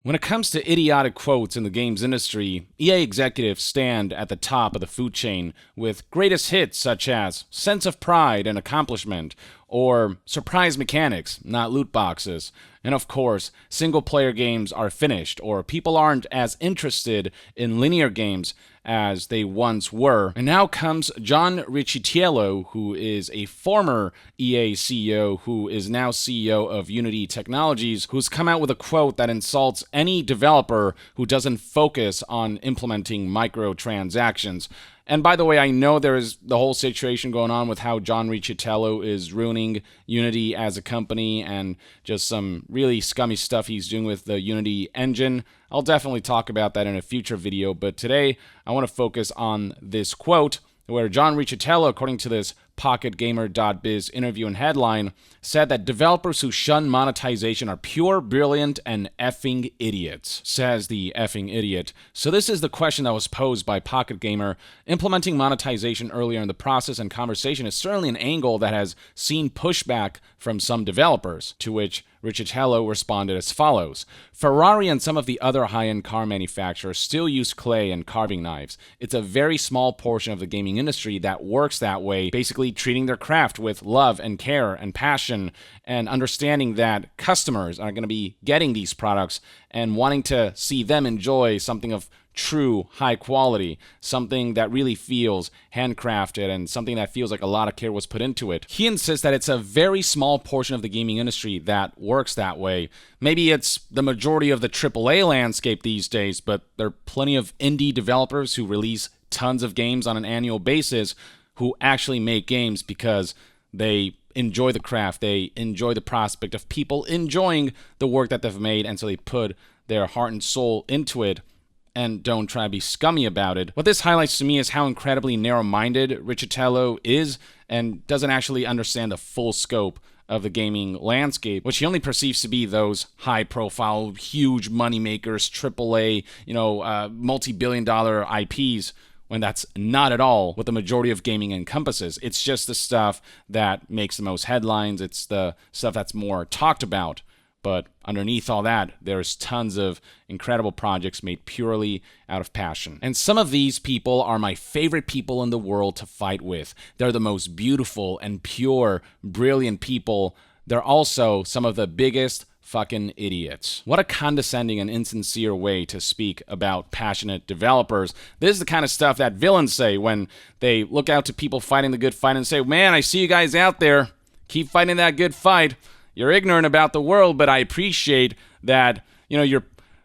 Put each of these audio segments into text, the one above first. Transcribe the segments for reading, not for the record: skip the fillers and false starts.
When it comes to idiotic quotes in the games industry, EA executives stand at the top of the food chain with greatest hits such as sense of pride and accomplishment, or surprise mechanics, not loot boxes. And of course, single-player games are finished, or people aren't as interested in linear games as they once were. And now comes John Riccitiello, who is a former EA CEO who is now CEO of Unity Technologies, who's come out with a quote that insults any developer who doesn't focus on implementing microtransactions. And by the way, I know there is the whole situation going on with how John Riccitiello is ruining Unity as a company and just some really scummy stuff he's doing with the Unity engine. I'll definitely talk about that in a future video, but today I want to focus on this quote where John Riccitiello, according to this PocketGamer.biz interview and headline, said that developers who shun monetization are pure, brilliant, and effing idiots. Says the effing idiot. So this is the question that was posed by Pocket Gamer. Implementing monetization earlier in the process and conversation is certainly an angle that has seen pushback from some developers, to which Riccitiello responded as follows. Ferrari and some of the other high-end car manufacturers still use clay and carving knives. It's a very small portion of the gaming industry that works that way, basically treating their craft with love and care and passion and understanding that customers are going to be getting these products and wanting to see them enjoy something of true high quality, something that really feels handcrafted and something that feels like a lot of care was put into it. He insists that it's a very small portion of the gaming industry that works that way. Maybe it's the majority of the AAA landscape these days, but there are plenty of indie developers who release tons of games on an annual basis who actually make games because they enjoy the craft, they enjoy the prospect of people enjoying the work that they've made, and so they put their heart and soul into it and don't try to be scummy about it. What this highlights to me is how incredibly narrow-minded Riccitiello is and doesn't actually understand the full scope of the gaming landscape, which he only perceives to be those high-profile, huge moneymakers, AAA, multi-billion-dollar IPs, when that's not at all what the majority of gaming encompasses. It's just the stuff that makes the most headlines. It's the stuff that's more talked about. But underneath all that, there's tons of incredible projects made purely out of passion. And some of these people are my favorite people in the world to fight with. They're the most beautiful and pure, brilliant people. They're also some of the biggest fucking idiots. What a condescending and insincere way to speak about passionate developers. This is the kind of stuff that villains say when they look out to people fighting the good fight and say, man, I see you guys out there. Keep fighting that good fight. You're ignorant about the world, but I appreciate that, you're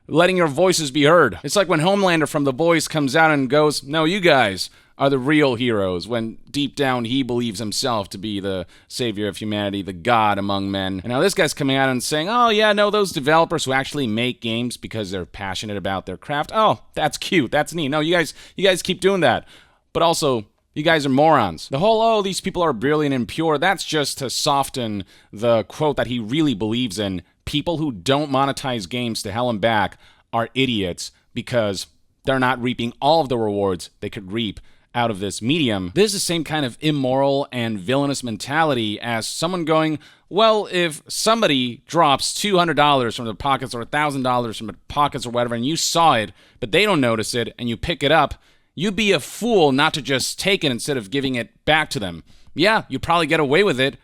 letting your voices be heard. It's like when Homelander from The Voice comes out and goes, no, you guys are the real heroes, when deep down he believes himself to be the savior of humanity, the god among men. And now this guy's coming out and saying, oh yeah, no, those developers who actually make games because they're passionate about their craft, oh, that's cute, that's neat. No, you guys keep doing that. But also, you guys are morons. The whole, oh, these people are brilliant and pure, that's just to soften the quote that he really believes in. People who don't monetize games to hell and back are idiots because they're not reaping all of the rewards they could reap out of this medium. This is the same kind of immoral and villainous mentality as someone going, well, if somebody drops $200 from their pockets or $1,000 from their pockets or whatever, and you saw it, but they don't notice it, and you pick it up, you'd be a fool not to just take it instead of giving it back to them. Yeah, you probably get away with it,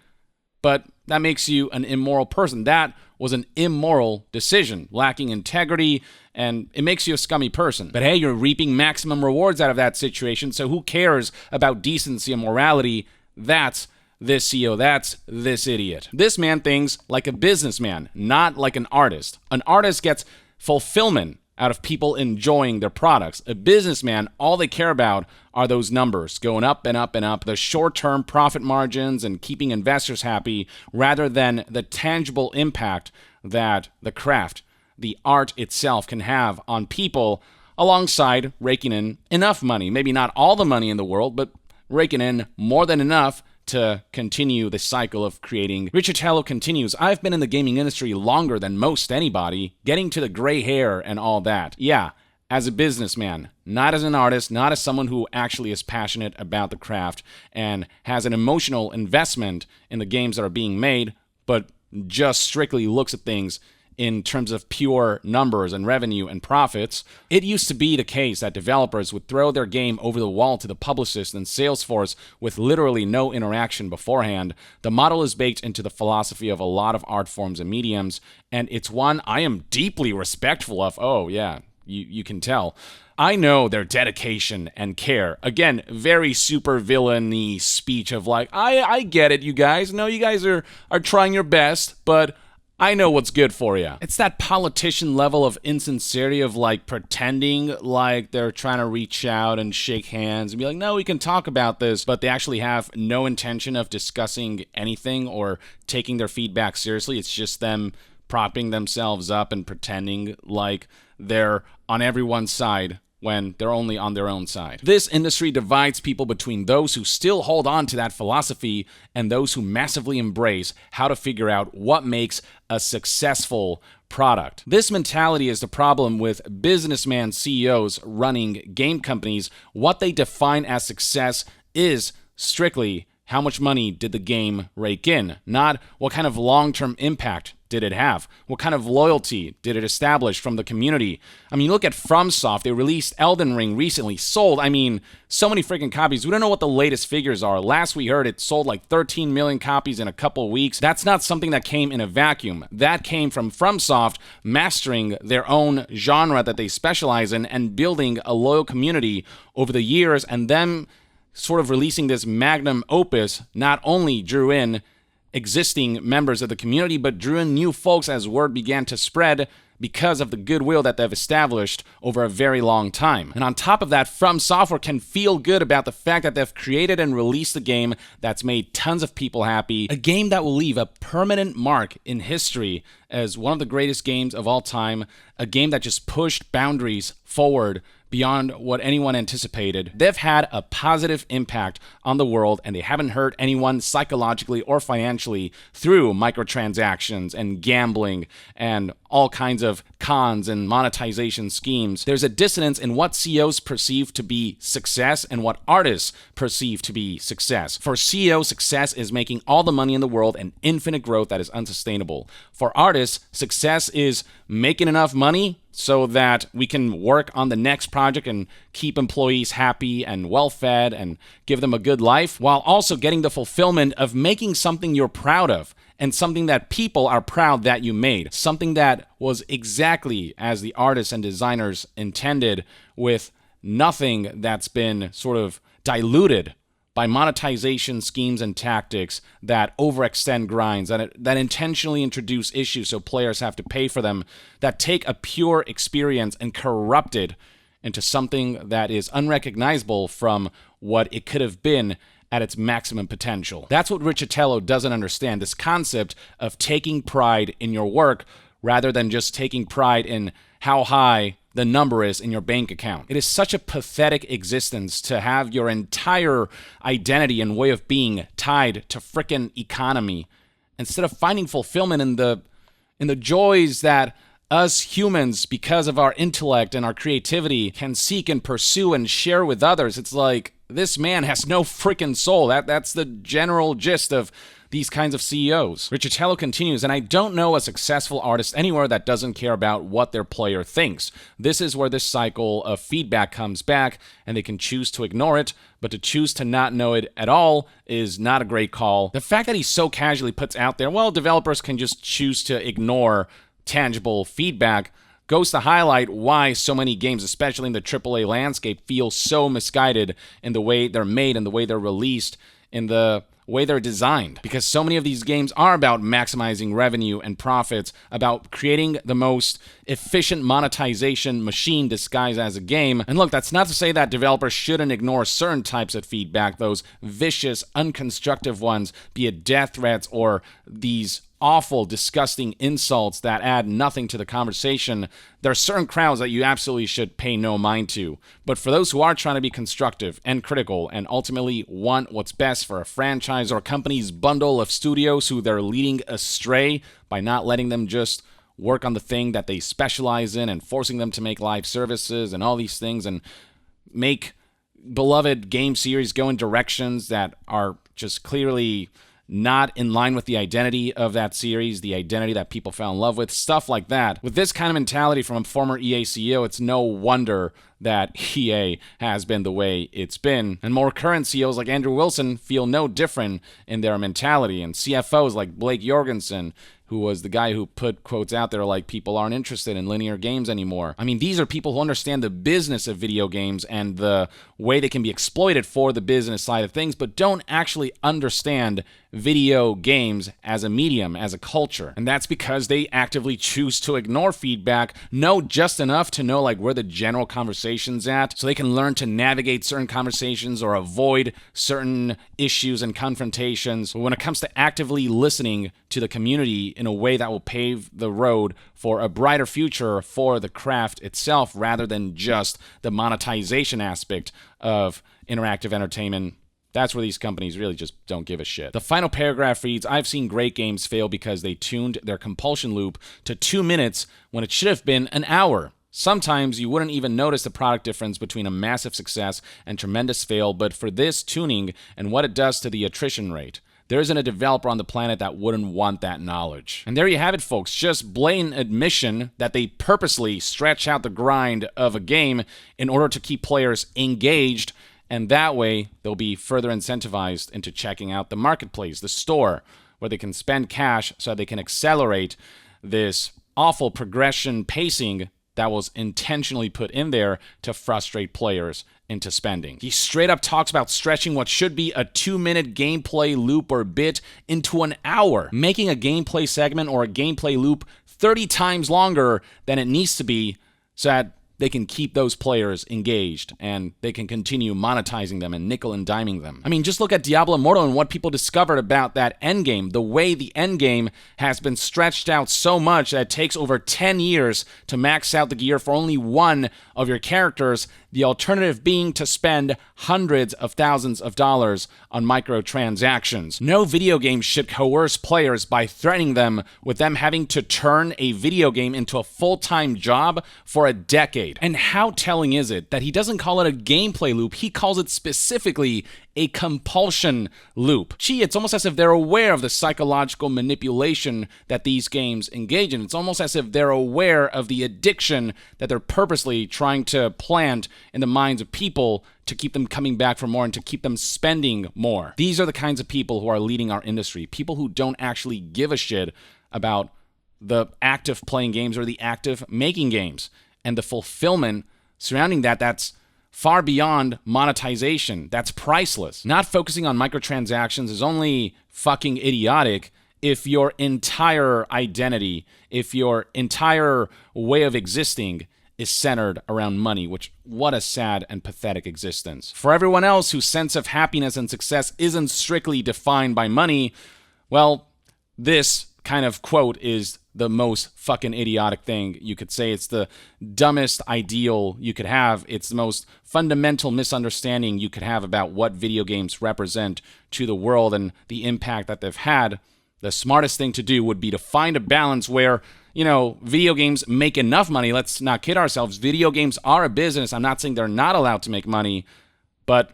but that makes you an immoral person. That was an immoral decision, lacking integrity, and it makes you a scummy person. But hey, you're reaping maximum rewards out of that situation, so who cares about decency and morality? That's this CEO, that's this idiot. This man thinks like a businessman, not like an artist. An artist gets fulfillment out of people enjoying their products. A businessman, all they care about are those numbers going up and up and up, the short-term profit margins and keeping investors happy, rather than the tangible impact that the craft, the art itself, can have on people, alongside raking in enough money. Maybe not all the money in the world, but raking in more than enough to continue the cycle of creating. Riccitiello continues, I've been in the gaming industry longer than most anybody, getting to the gray hair and all that. Yeah, as a businessman, not as an artist, not as someone who actually is passionate about the craft and has an emotional investment in the games that are being made, but just strictly looks at things in terms of pure numbers and revenue and profits. It used to be the case that developers would throw their game over the wall to the publicist and sales force with literally no interaction beforehand. The model is baked into the philosophy of a lot of art forms and mediums, and it's one I am deeply respectful of. Oh, yeah, you can tell. I know their dedication and care. Again, very super villain-y speech of like, I get it, you guys. No, you guys are trying your best, but I know what's good for you. It's that politician level of insincerity of like pretending like they're trying to reach out and shake hands and be like, no, we can talk about this, but they actually have no intention of discussing anything or taking their feedback seriously. It's just them propping themselves up and pretending like they're on everyone's side when they're only on their own side. This industry divides people between those who still hold on to that philosophy and those who massively embrace how to figure out what makes a successful product. This mentality is the problem with businessman CEOs running game companies. What they define as success is strictly how much money did the game rake in, not what kind of long-term impact did it have? What kind of loyalty did it establish from the community? I mean, look at FromSoft. They released Elden Ring recently. Sold, so many freaking copies. We don't know what the latest figures are. Last we heard, it sold like 13 million copies in a couple weeks. That's not something that came in a vacuum. That came from FromSoft mastering their own genre that they specialize in and building a loyal community over the years, and them sort of releasing this magnum opus not only drew in existing members of the community, but drew in new folks as word began to spread because of the goodwill that they've established over a very long time. And on top of that, From Software can feel good about the fact that they've created and released a game that's made tons of people happy, a game that will leave a permanent mark in history as one of the greatest games of all time, a game that just pushed boundaries forward beyond what anyone anticipated. They've had a positive impact on the world, and they haven't hurt anyone psychologically or financially through microtransactions and gambling and all kinds of cons and monetization schemes. There's a dissonance in what CEOs perceive to be success and what artists perceive to be success. For CEOs, success is making all the money in the world and infinite growth that is unsustainable. For artists, success is making enough money so that we can work on the next project and keep employees happy and well-fed and give them a good life, while also getting the fulfillment of making something you're proud of and something that people are proud that you made, something that was exactly as the artists and designers intended, with nothing that's been sort of diluted by monetization schemes and tactics that overextend grinds, that intentionally introduce issues so players have to pay for them, that take a pure experience and corrupt it into something that is unrecognizable from what it could have been at its maximum potential. That's what Riccitello doesn't understand, this concept of taking pride in your work rather than just taking pride in how high the number is in your bank account. It is such a pathetic existence to have your entire identity and way of being tied to frickin' economy instead of finding fulfillment in the joys that us humans, because of our intellect and our creativity, can seek and pursue and share with others. It's like, this man has no freaking soul. That's the general gist of these kinds of CEOs. Riccitello continues, and I don't know a successful artist anywhere that doesn't care about what their player thinks. This is where this cycle of feedback comes back, and they can choose to ignore it, but to choose to not know it at all is not a great call. The fact that he so casually puts out there, well, developers can just choose to ignore tangible feedback, goes to highlight why so many games, especially in the AAA landscape, feel so misguided in the way they're made and the way they're released, in the way they're designed. Because so many of these games are about maximizing revenue and profits, about creating the most efficient monetization machine disguised as a game. And look, that's not to say that developers shouldn't ignore certain types of feedback, those vicious, unconstructive ones, be it death threats or these awful, disgusting insults that add nothing to the conversation. There are certain crowds that you absolutely should pay no mind to. But for those who are trying to be constructive and critical and ultimately want what's best for a franchise or a company's bundle of studios who they're leading astray by not letting them just work on the thing that they specialize in and forcing them to make live services and all these things and make beloved game series go in directions that are just clearly not in line with the identity of that series, the identity that people fell in love with, stuff like that. With this kind of mentality from a former EA CEO, it's no wonder that EA has been the way it's been. And more current CEOs like Andrew Wilson feel no different in their mentality. And CFOs like Blake Jorgensen, who was the guy who put quotes out there like people aren't interested in linear games anymore. I mean, these are people who understand the business of video games and the way they can be exploited for the business side of things, but don't actually understand video games as a medium, as a culture. And that's because they actively choose to ignore feedback, know just enough to know like where the general conversation's at, so they can learn to navigate certain conversations or avoid certain issues and confrontations. But when it comes to actively listening to the community in a way that will pave the road for a brighter future for the craft itself, rather than just the monetization aspect of interactive entertainment, that's where these companies really just don't give a shit. The final paragraph reads, I've seen great games fail because they tuned their compulsion loop to 2 minutes when it should have been an hour. Sometimes you wouldn't even notice the product difference between a massive success and tremendous fail, but for this tuning and what it does to the attrition rate, there isn't a developer on the planet that wouldn't want that knowledge. And there you have it, folks. Just blatant admission that they purposely stretch out the grind of a game in order to keep players engaged, and that way they'll be further incentivized into checking out the marketplace, the store, where they can spend cash so they can accelerate this awful progression pacing that was intentionally put in there to frustrate players into spending. He straight up talks about stretching what should be a 2-minute gameplay loop or bit into an hour, making a gameplay segment or a gameplay loop 30 times longer than it needs to be so that they can keep those players engaged and they can continue monetizing them and nickel and diming them. I mean, just look at Diablo Immortal and what people discovered about that endgame. The way the endgame has been stretched out so much that it takes over 10 years to max out the gear for only one of your characters, the alternative being to spend hundreds of thousands of dollars on microtransactions. No video game should coerce players by threatening them with them having to turn a video game into a full-time job for a decade. And how telling is it that he doesn't call it a gameplay loop, he calls it specifically a compulsion loop. Gee, it's almost as if they're aware of the psychological manipulation that these games engage in. It's almost as if they're aware of the addiction that they're purposely trying to plant in the minds of people to keep them coming back for more and to keep them spending more. These are the kinds of people who are leading our industry, people who don't actually give a shit about the act of playing games or the act of making games and the fulfillment surrounding that that's far beyond monetization. That's priceless. Not focusing on microtransactions is only fucking idiotic if your entire identity, if your entire way of existing is centered around money, which, what a sad and pathetic existence. For everyone else whose sense of happiness and success isn't strictly defined by money, well, this kind of quote is the most fucking idiotic thing you could say. It's the dumbest ideal you could have. It's the most fundamental misunderstanding you could have about what video games represent to the world and the impact that they've had. The smartest thing to do would be to find a balance where, you know, video games make enough money. Let's not kid ourselves. Video games are a business. I'm not saying they're not allowed to make money, but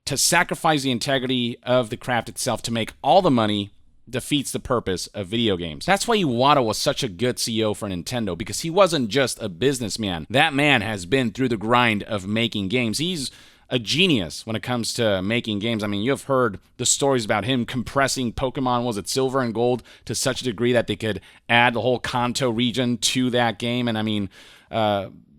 to sacrifice the integrity of the craft itself to make all the money defeats the purpose of video games. That's why Iwata was such a good CEO for Nintendo, because he wasn't just a businessman. That man has been through the grind of making games. He's a genius when it comes to making games. I mean, you have heard the stories about him compressing Pokemon, was it Silver and Gold, to such a degree that they could add the whole Kanto region to that game. And I mean,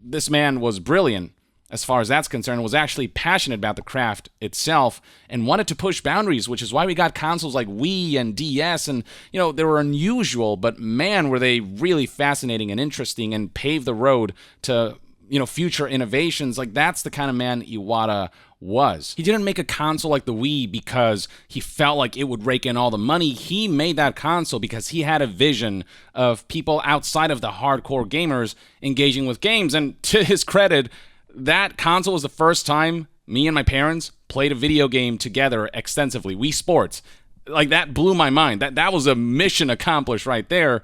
this man was brilliant as far as that's concerned, was actually passionate about the craft itself and wanted to push boundaries, which is why we got consoles like Wii and DS, and, you know, they were unusual, but man, were they really fascinating and interesting and paved the road to, you know, future innovations. Like, that's the kind of man Iwata was. He didn't make a console like the Wii because he felt like it would rake in all the money. He made that console because he had a vision of people outside of the hardcore gamers engaging with games, and to his credit, that console was the first time me and my parents played a video game together extensively. Wii Sports. Like, that blew my mind. That was a mission accomplished right there.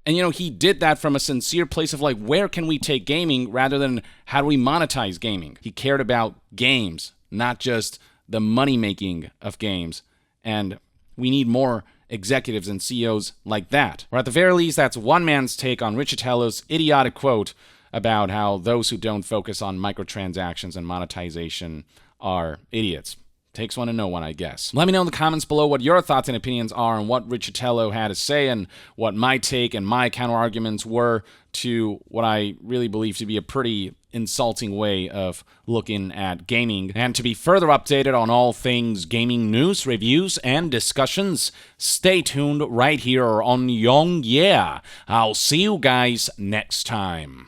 And, you know, he did that from a sincere place of, like, where can we take gaming rather than how do we monetize gaming? He cared about games, not just the money-making of games. And We need more executives and CEOs like that. Or at the very least, that's one man's take on Riccitello's idiotic quote about how those who don't focus on microtransactions and monetization are idiots. Takes one to know one, I guess. Let me know in the comments below what your thoughts and opinions are on what Riccitello had to say and what my take and my counter-arguments were to what I really believe to be a pretty insulting way of looking at gaming. And to be further updated on all things gaming news, reviews, and discussions, stay tuned right here on Young Yeah. I'll see you guys next time.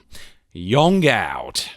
Young out.